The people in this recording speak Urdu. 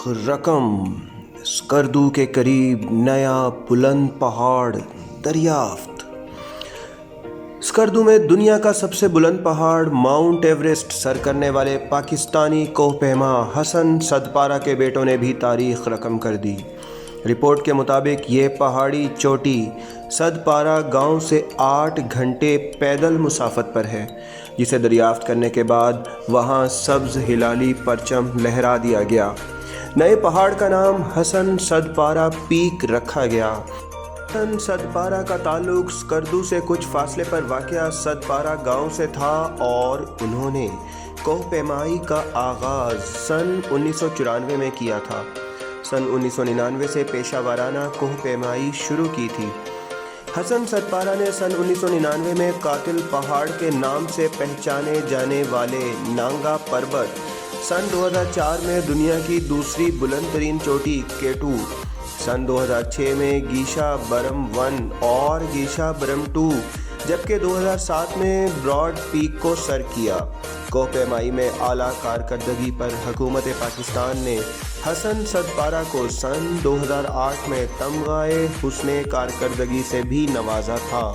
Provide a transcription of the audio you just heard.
رقم اسکردو کے قریب نیا بلند پہاڑ دریافت۔ اسکردو میں دنیا کا سب سے بلند پہاڑ ماؤنٹ ایوریسٹ سر کرنے والے پاکستانی کوہ پیما حسن صدپارہ کے بیٹوں نے بھی تاریخ رقم کر دی۔ رپورٹ کے مطابق یہ پہاڑی چوٹی صدپارہ گاؤں سے 8 گھنٹے پیدل مسافت پر ہے، جسے دریافت کرنے کے بعد وہاں سبز ہلالی پرچم لہرا دیا گیا۔ نئے پہاڑ کا نام حسن صدپارہ پیک رکھا گیا۔ حسن صدپارہ کا تعلق اسکردو سے کچھ فاصلے پر واقع صدپارہ گاؤں سے تھا اور انہوں نے کوہ پیمائی کا آغاز سن 1994 میں کیا تھا۔ سن 1999 سے پیشہ ورانہ کوہ پیمائی شروع کی تھی۔ حسن صدپارہ نے سن 1999 میں قاتل پہاڑ کے نام سے پہچانے جانے والے نانگا پربت، سن 2004 میں دنیا کی دوسری بلند ترین چوٹی K2، سن 2006 میں گیشا برم 1 اور گیشا برم 2، جبکہ 2007 میں براڈ پیک کو سر کیا۔ کوہ پیمائی میں اعلیٰ کارکردگی پر حکومت پاکستان نے حسن صدپارہ کو سن 2008 میں تمغہ حسنِ کارکردگی سے بھی نوازا تھا۔